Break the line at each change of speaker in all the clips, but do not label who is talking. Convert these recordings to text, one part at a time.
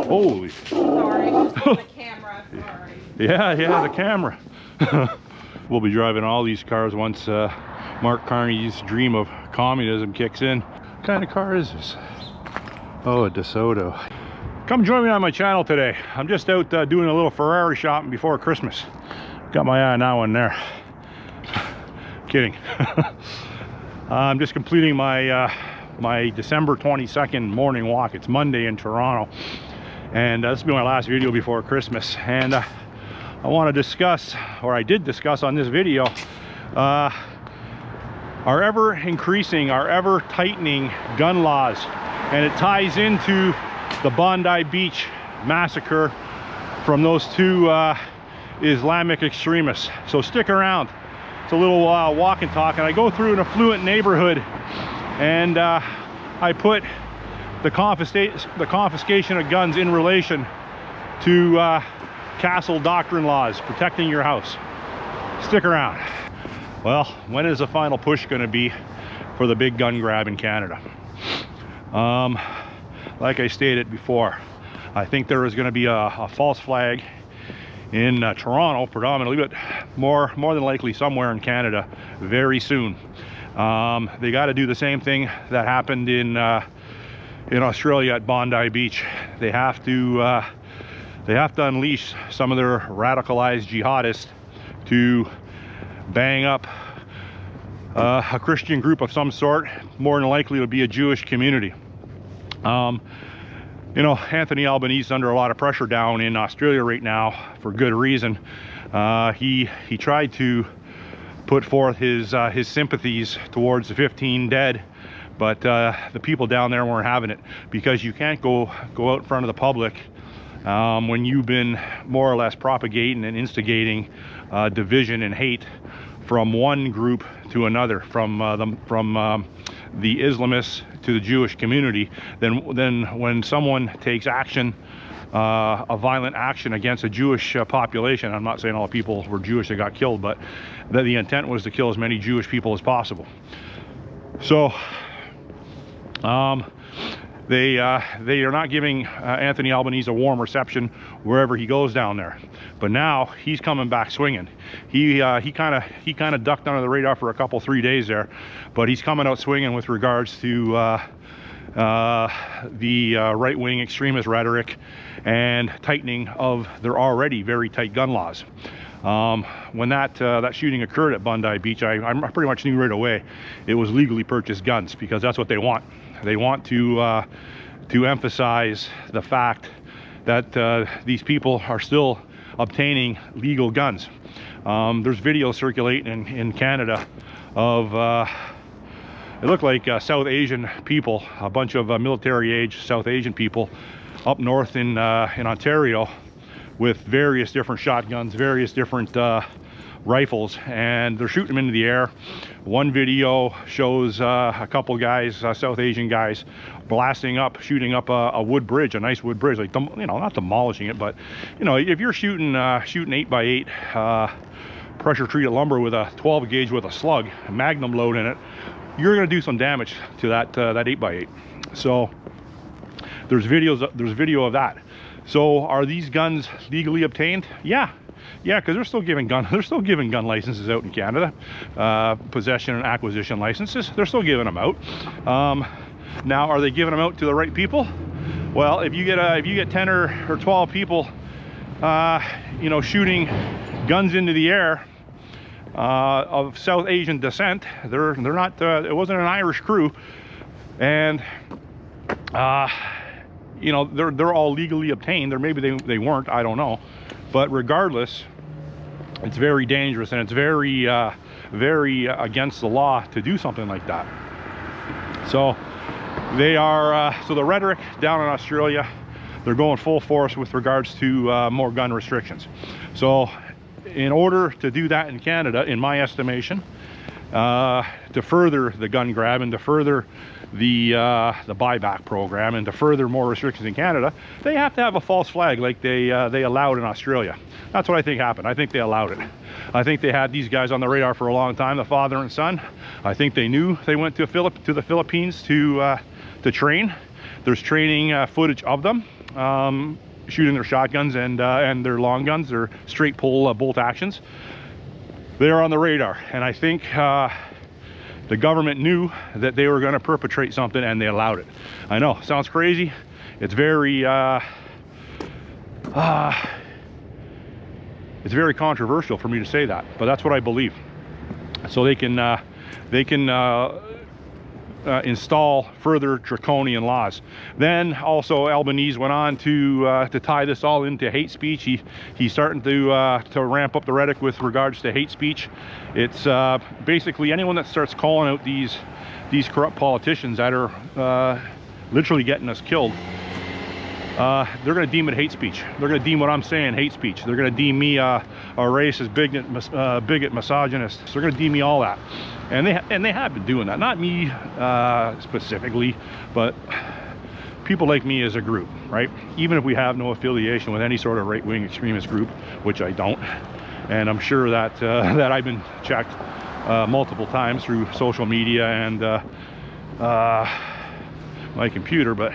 Holy.
Sorry, the camera, sorry.
Yeah, the camera. We'll be driving all these cars once Mark Carney's dream of communism kicks in. What kind of car is this? Oh, a DeSoto. Come join me on my channel today. I'm just out doing a little Ferrari shopping before Christmas. Got my eye on that one there. Kidding. I'm just completing my my December 22nd morning walk. It's Monday in Toronto, and this will be my last video before Christmas. And I want to discuss, or I did discuss on this video, our ever increasing, our ever tightening gun laws, and it ties into the Bondi Beach massacre from those two Islamic extremists. So stick around. It's a little walk and talk, and I go through an affluent neighborhood, and I put the confiscation of guns in relation to castle doctrine laws protecting your house. Stick around. Well, when is the final push going to be for the big gun grab in Canada? Like I stated before, I think there is going to be a false flag in Toronto predominantly, but more than likely somewhere in Canada very soon. They got to do the same thing that happened in Australia at Bondi Beach. They have to unleash some of their radicalized jihadists to bang up a Christian group of some sort. More than likely it'll be a Jewish community. You know, Anthony Albanese's under a lot of pressure down in Australia right now for good reason. He tried to put forth his sympathies towards the 15 dead, but the people down there weren't having it, because you can't go out in front of the public when you've been more or less propagating and instigating division and hate from one group to another, from the Islamists to the Jewish community. Then when someone takes action, a violent action against a Jewish population, I'm not saying all the people were Jewish that got killed, but the intent was to kill as many Jewish people as possible. So they are not giving Anthony Albanese a warm reception wherever he goes down there. But now he's coming back swinging. He kind of ducked under the radar for 3 days there, but he's coming out swinging with regards to the right-wing extremist rhetoric and tightening of their already very tight gun laws. When that shooting occurred at Bondi Beach, I pretty much knew right away it was legally purchased guns, because that's what they want. They want to emphasize the fact that these people are still obtaining legal guns. There's videos circulating in Canada of it looked like South Asian people, a bunch of military-age South Asian people up north in Ontario, with various different shotguns, various different rifles, and they're shooting them into the air. One video shows a couple guys, South Asian guys, shooting up a wood bridge, a nice wood bridge, like, you know, not demolishing it, but you know, if you're shooting 8x8 pressure treated lumber with a 12 gauge with a slug, a magnum load in it, you're going to do some damage to that 8x8. So there's video of that. So are these guns legally obtained? Yeah, because they're still giving gun licenses out in Canada, possession and acquisition licenses. They're still giving them out. Now, are they giving them out to the right people? Well, if you get 10 or 12 people, you know, shooting guns into the air of South Asian descent, they're not. It wasn't an Irish crew, and you know, they're all legally obtained. Or maybe they weren't, I don't know. But regardless, it's very dangerous, and it's very against the law to do something like that. So they are so the rhetoric down in Australia, they're going full force with regards to more gun restrictions. So in order to do that in Canada, in my estimation, to further the gun grab and to further the buyback program and to further more restrictions in Canada, they have to have a false flag like they allowed in Australia. That's what I think happened. I think they allowed it. I think they had these guys on the radar for a long time, the father and son. I think they knew they went to the Philippines to train. There's training footage of them. shooting their shotguns and their long guns, their straight pull bolt actions. They're on the radar, and I think the government knew that they were going to perpetrate something, and they allowed it. I know, sounds crazy. It's very controversial for me to say that, but that's what I believe. So they can install further draconian laws. Then also Albanese went on to tie this all into hate speech. He's starting to ramp up the rhetoric with regards to hate speech. It's basically anyone that starts calling out these corrupt politicians that are literally getting us killed. They're going to deem it hate speech. They're going to deem what I'm saying hate speech. They're going to deem me a racist, bigot, misogynist. So they're going to deem me all that. And they have been doing that. Not me specifically, but people like me as a group, right? Even if we have no affiliation with any sort of right-wing extremist group, which I don't. And I'm sure that that I've been checked multiple times through social media and my computer, but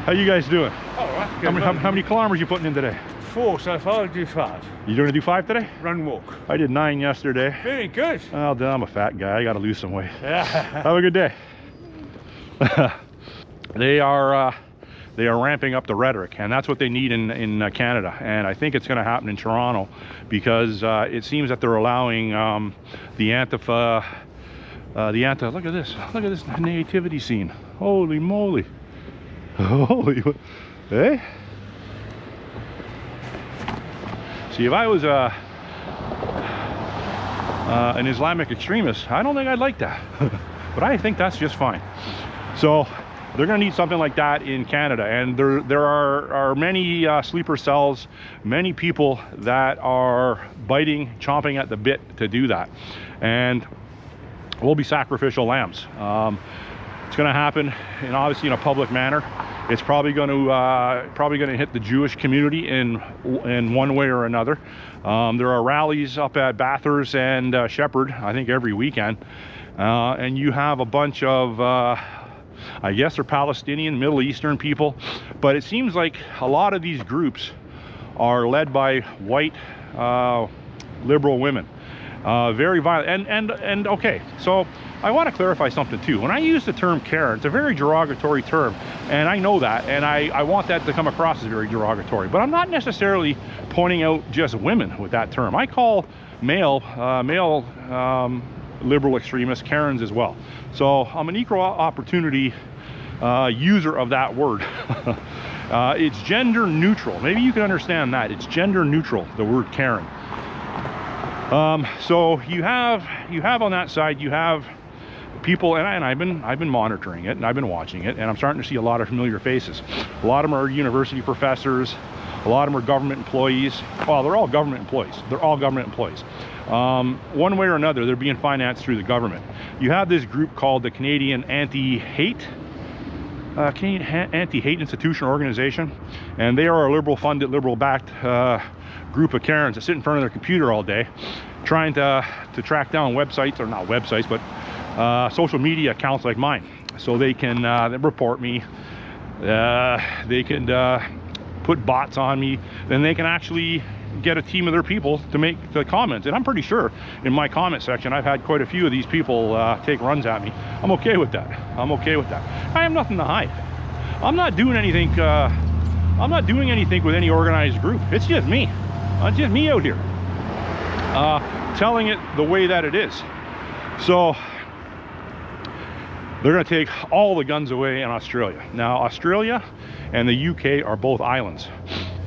how you guys doing?
All right.
How many kilometers you putting in today?
4 so far. I'll do 5.
You going to do 5 today?
Run, walk.
I did 9 yesterday.
Very good.
Oh, I'm a fat guy. I got to lose some weight.
Yeah.
Have a good day. They are ramping up the rhetoric, and that's what they need in Canada. And I think it's going to happen in Toronto because it seems that they're allowing the Antifa. Look at this nativity scene. Holy moly. Holy, hey? See, if I was an Islamic extremist, I don't think I'd like that. But I think that's just fine. So they're going to need something like that in Canada, and there are many sleeper cells, many people that are chomping at the bit to do that, and we'll be sacrificial lambs. It's going to happen, and obviously in a public manner. It's probably going to hit the Jewish community in one way or another. There are rallies up at Bathurst and Shepherd, I think every weekend, and you have a bunch of I guess they're Palestinian, Middle Eastern people, but it seems like a lot of these groups are led by white liberal women. Very violent, and okay, so I want to clarify something too. When I use the term Karen, it's a very derogatory term, and I know that, and I want that to come across as very derogatory, but I'm not necessarily pointing out just women with that term. I call male liberal extremists Karens as well. So I'm an equal opportunity user of that word. It's gender neutral. Maybe you can understand that. It's gender neutral, the word Karen. So you have on that side, you have people, and I've been monitoring it, and I've been watching it, and I'm starting to see a lot of familiar faces. A lot of them are university professors, a lot of them are government employees. Well, they're all government employees. They're all government employees. One way or another, they're being financed through the government. You have this group called the Canadian Anti-Hate Institution Organization, and they are a liberal funded, liberal backed group of Karens that sit in front of their computer all day trying to track down websites, or not websites, but social media accounts like mine, so they can report me, they can put bots on me, then they can actually get a team of their people to make the comments. And I'm pretty sure in my comment section I've had quite a few of these people take runs at me. I'm okay with that. I'm okay with that. I have nothing to hide. I'm not doing anything with any organized group. It's just me. It's just me out here telling it the way that it is. So they're going to take all the guns away in Australia. Now, Australia and the UK are both islands.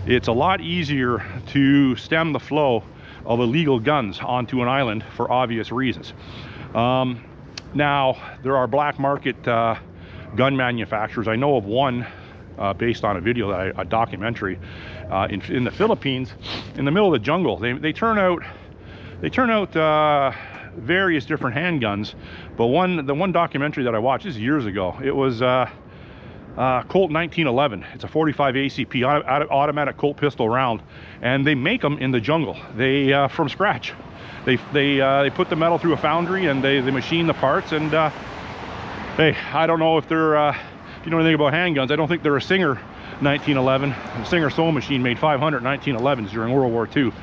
It's a lot easier to stem the flow of illegal guns onto an island for obvious reasons. Now, there are black market gun manufacturers. I know of one based on a video, a documentary in the Philippines, in the middle of the jungle. They turn out various different handguns, but the one documentary that I watched, this is years ago, it was Colt 1911. It's a 45 ACP automatic Colt pistol round, and they make them in the jungle. They from scratch. They put the metal through a foundry, and they machine the parts. And hey, I don't know if they're you know anything about handguns, I don't think they're a Singer 1911. The Singer sewing machine made 500 1911s during World War II.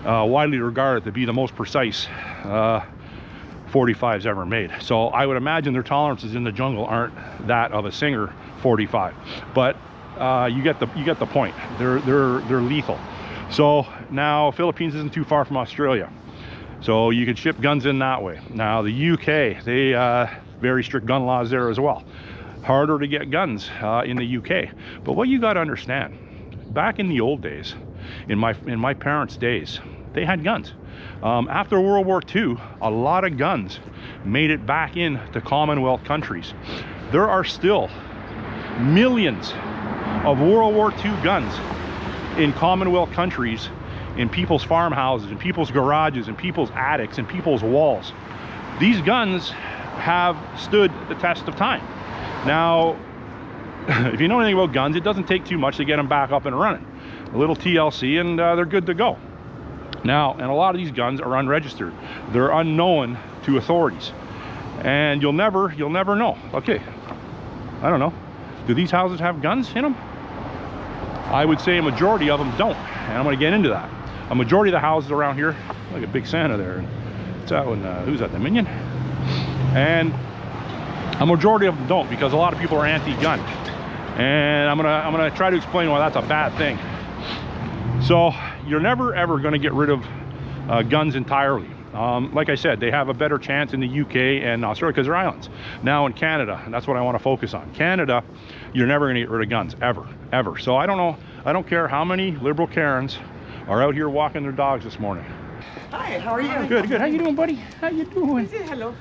Widely regarded to be the most precise 45s ever made. So I would imagine their tolerances in the jungle aren't that of a Singer 45, but you get the point. They're lethal. So now Philippines isn't too far from Australia, so you can ship guns in that way. Now the UK, they very strict gun laws there as well. Harder to get guns in the UK. But what you got to understand, back in the old days, in my parents' days, they had guns. After World War II, a lot of guns made it back into Commonwealth countries. There are still millions of World War II guns in Commonwealth countries, in people's farmhouses, in people's garages, in people's attics, in people's walls. These guns have stood the test of time. Now, if you know anything about guns, it doesn't take too much to get them back up and running. A little TLC and they're good to go. Now, and a lot of these guns are unregistered. They're unknown to authorities. And you'll never know. Okay, I don't know. Do these houses have guns in them? I would say a majority of them don't. And I'm going to get into that. A majority of the houses around here, like a big Santa there. And it's that one, who's that, the Minion? And a majority of them don't, because a lot of people are anti-gun. And I'm gonna try to explain why that's a bad thing. So you're never ever going to get rid of guns entirely. Like I said, they have a better chance in the UK and Australia because they're islands. Now in Canada, and that's what I want to focus on. Canada, you're never going to get rid of guns, ever. So I don't know, I don't care how many liberal Karens are out here walking their dogs this morning.
Hi, how are you?
Good. How you doing, buddy? How you doing?
Hello.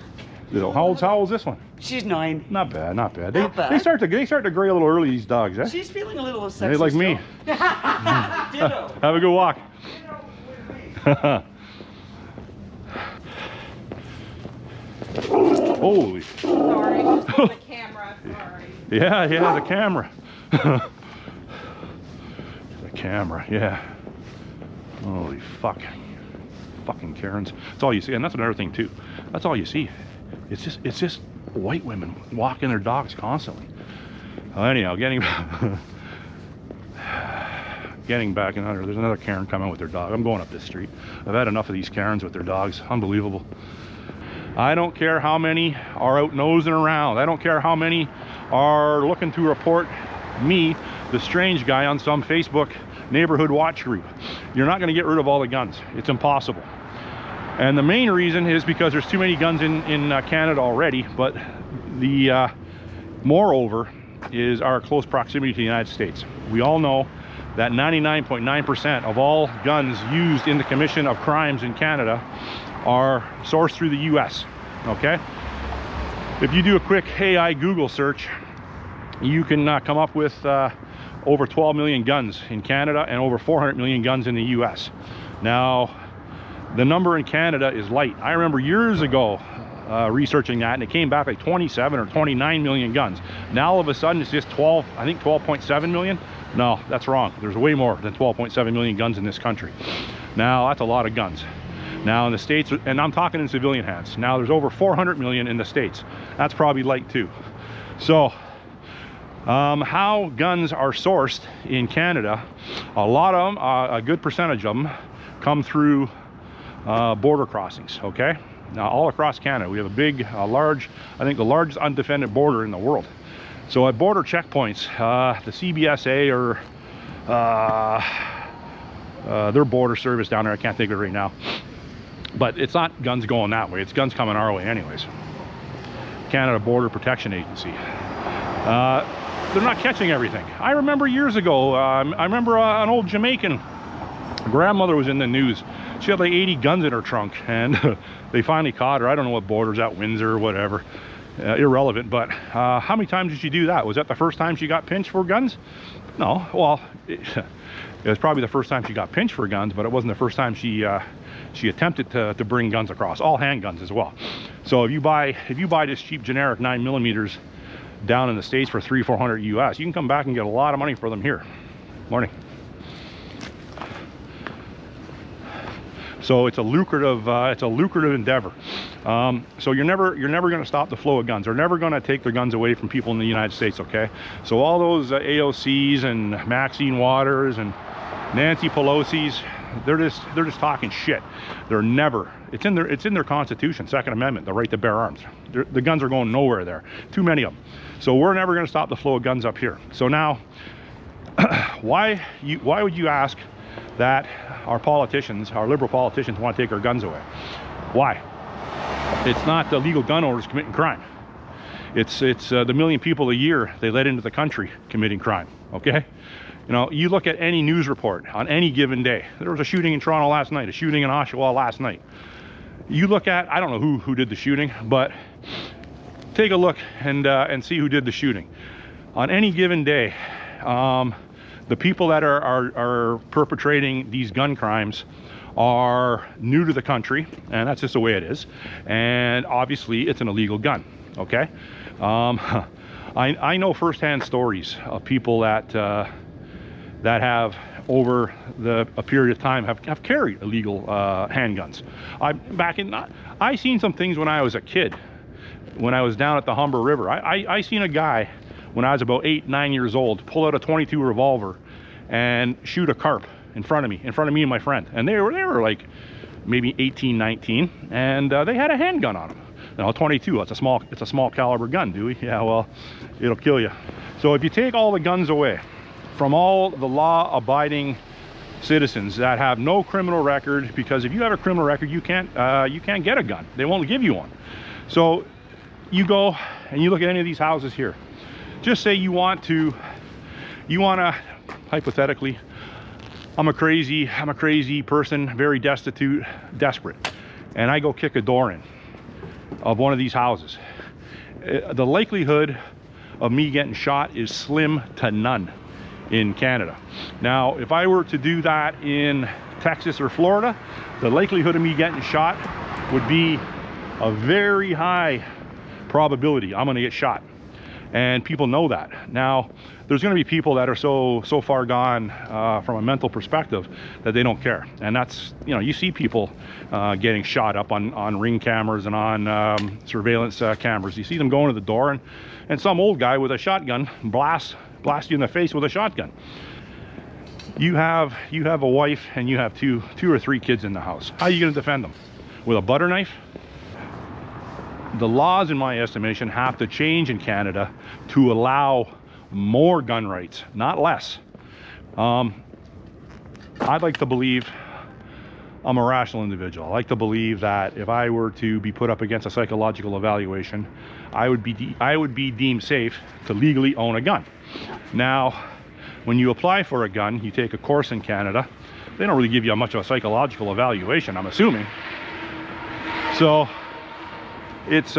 How old's this one?
She's 9.
Not bad.
Not bad.
They start to gray a little early, these dogs, eh?
She's feeling a little sexy.
They like me.
Ditto.
Have a good walk. Holy.
Sorry, the camera, sorry.
Yeah, the camera. The camera, yeah. Holy fuck. Fucking Karens. That's all you see. And that's another thing too. That's all you see. It's just white women walking their dogs constantly. Anyhow, getting back in under, there's another Karen coming with their dog. I'm going up this street. I've had enough of these Karens with their dogs. Unbelievable. I don't care how many are out nosing around. I don't care how many are looking to report me, the strange guy, on some Facebook neighborhood watch group. You're not going to get rid of all the guns. It's impossible. And the main reason is because there's too many guns in Canada already, but the moreover is our close proximity to the United States. We all know that 99.9% of all guns used in the commission of crimes in Canada are sourced through the US, okay? If you do a quick AI Google search, you can come up with over 12 million guns in Canada and over 400 million guns in the US. Now, the number in Canada is light. I remember years ago researching that, and it came back like 27 or 29 million guns. Now all of a sudden it's just 12, I think 12.7 million. No, that's wrong. There's way more than 12.7 million guns in this country. Now that's a lot of guns. Now in the States, and I'm talking in civilian hands, now there's over 400 million in the States. That's probably light too. So how guns are sourced in Canada, a lot of them, a good percentage of them, come through border crossings, okay? Now all across Canada, we have a big, large, I think the largest undefended border in the world. So at border checkpoints, the CBSA or their border service down there, I can't think of it right now, but it's not guns going that way, it's guns coming our way anyways. Canada Border Protection Agency. They're not catching everything. I remember years ago, I remember an old Jamaican grandmother was in the news. She had like 80 guns in her trunk, and they finally caught her. I don't know what border's at, Windsor or whatever. Irrelevant, but how many times did she do that? Was that the first time she got pinched for guns? No. Well, it was probably the first time she got pinched for guns, but it wasn't the first time she attempted to bring guns across. All handguns as well. So if you buy this cheap generic 9mm down in the States for $300-400 US, you can come back and get a lot of money for them here. Morning. So it's a lucrative endeavor. So you're never going to stop the flow of guns. They're never going to take their guns away from people in the United States, okay? So all those AOCs and Maxine Waters and Nancy Pelosi's, they're just talking shit. They're never, it's in their Constitution, Second Amendment, the right to bear arms. The guns are going nowhere there. Too many of them. So we're never going to stop the flow of guns up here. So now, why would you ask that our politicians, our liberal politicians, want to take our guns away? Why? It's not the legal gun owners committing crime. It's the million people a year they let into the country committing crime, okay? You know, you look at any news report on any given day. There was a shooting in Toronto last night, a shooting in Oshawa last night. You look at, I don't know who did the shooting, but take a look and see who did the shooting. On any given day, the people that are perpetrating these gun crimes are new to the country, and that's just the way it is. And obviously it's an illegal gun, okay? I know firsthand stories of people that have over a period of time have carried illegal handguns. I seen some things when I was a kid, when I was down at the Humber River. I seen a guy when I was about 8, 9 years old pull out a .22 revolver and shoot a carp in front of me and my friend. And they were like maybe 18, 19, and they had a handgun on them. Now, 22, it's a small caliber gun, Dewey. Yeah, well, it'll kill you. So if you take all the guns away from all the law-abiding citizens that have no criminal record, because if you have a criminal record, you can't get a gun. They won't give you one. So you go and you look at any of these houses here. Just say you want to hypothetically, I'm a crazy person, very destitute, desperate, and I go kick a door in of one of these houses. The likelihood of me getting shot is slim to none in Canada. Now, if I were to do that in Texas or Florida, the likelihood of me getting shot would be a very high probability I'm gonna get shot. And people know that. Now, there's going to be people that are so far gone from a mental perspective that they don't care. And that's, you know, you see people getting shot up on ring cameras and on surveillance cameras. You see them going to the door, and some old guy with a shotgun blast you in the face with a shotgun. You have a wife and you have two or three kids in the house. How are you going to defend them? With a butter knife? The laws, in my estimation, have to change in Canada to allow more gun rights, not less. I'd like to believe I'm a rational individual. I like to believe that if I were to be put up against a psychological evaluation, I would be deemed safe to legally own a gun. Now, when you apply for a gun, you take a course in Canada. They don't really give you much of a psychological evaluation, I'm assuming. So it's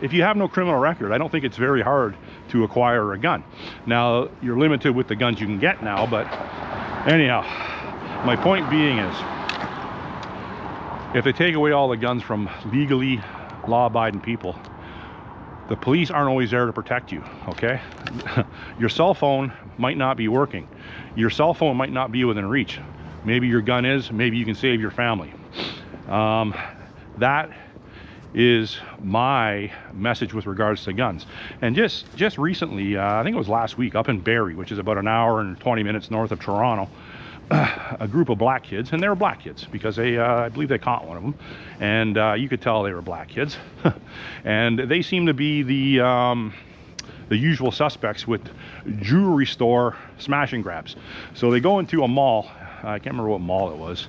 if you have no criminal record, I don't think it's very hard to acquire a gun. Now, you're limited with the guns you can get now, but anyhow, my point being is, if they take away all the guns from legally law-abiding people, the police aren't always there to protect you, okay? Your cell phone might not be working. Your cell phone might not be within reach. Maybe your gun is, maybe you can save your family. That is my message with regards to guns. And just recently, I think it was last week, up in Barrie, which is about an hour and 20 minutes north of Toronto, a group of black kids, and they were black kids because I believe they caught one of them, and you could tell they were black kids. And they seem to be the usual suspects with jewelry store smash and grabs. So they go into a mall, I can't remember what mall it was,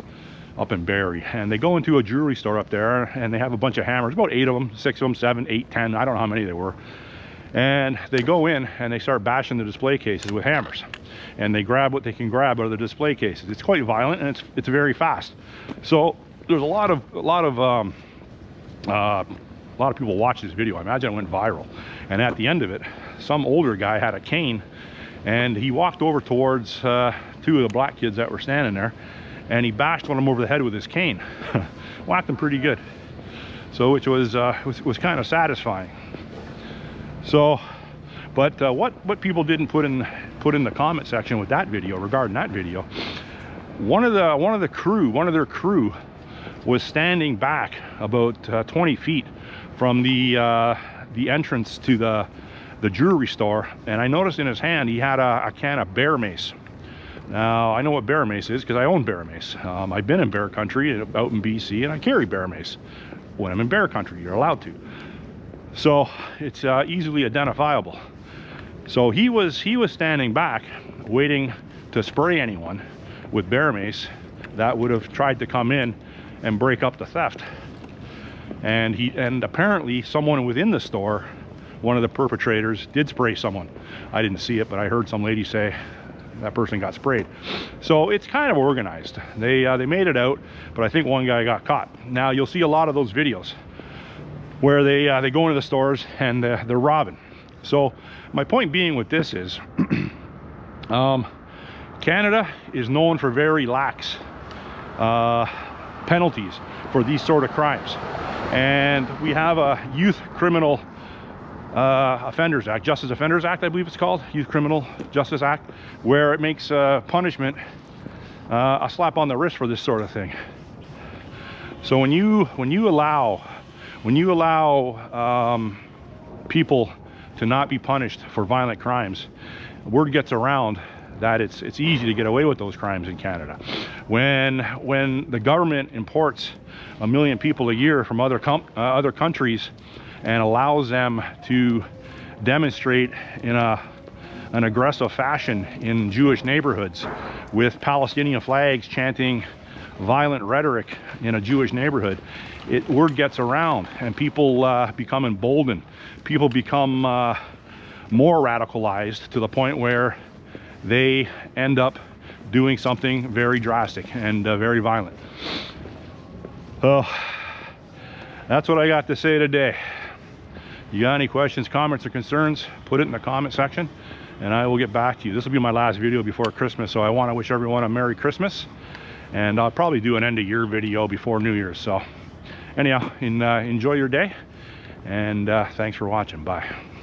up in Barrie, and they go into a jewelry store up there, and they have a bunch of hammers, about 8 of them, 6 of them, 7, 8, 10, I don't know how many there were. And they go in and they start bashing the display cases with hammers, and they grab what they can grab out of the display cases. It's quite violent, and it's very fast. So there's a lot of people watch this video. I imagine it went viral. And at the end of it, some older guy had a cane, and he walked over towards 2 of the black kids that were standing there, and he bashed one of them over the head with his cane. Whacked him pretty good. So which was kind of satisfying. So, but what people didn't put in the comment section with that video, regarding that video, one of their crew was standing back about 20 feet from the entrance to the jewelry store, and I noticed in his hand he had a can of bear mace. Now, I know what bear mace is because I own bear mace. I've been in bear country out in BC, and I carry bear mace. When I'm in bear country, you're allowed to. So it's easily identifiable. So he was standing back waiting to spray anyone with bear mace that would have tried to come in and break up the theft. And apparently someone within the store, one of the perpetrators, did spray someone. I didn't see it, but I heard some lady say that person got sprayed. So it's kind of organized. They made it out, but I think one guy got caught. Now you'll see a lot of those videos where they go into the stores and they're robbing. So my point being with this is Canada is known for very lax penalties for these sort of crimes, and we have a Youth Criminal Offenders Act, Justice Offenders Act, I believe it's called, Youth Criminal Justice Act, where it makes punishment a slap on the wrist for this sort of thing. So when you allow people to not be punished for violent crimes, word gets around that it's easy to get away with those crimes in Canada. When the government imports 1 million people a year from other countries and allows them to demonstrate in an aggressive fashion in Jewish neighborhoods with Palestinian flags, chanting violent rhetoric in a Jewish neighborhood, word gets around and people become emboldened. People become more radicalized to the point where they end up doing something very drastic and very violent. So that's what I got to say today. You got any questions, comments, or concerns, put it in the comment section and I will get back to you. This will be my last video before Christmas, so I want to wish everyone a Merry Christmas, and I'll probably do an end of year video before New Year's. So anyhow, enjoy your day, and thanks for watching. Bye.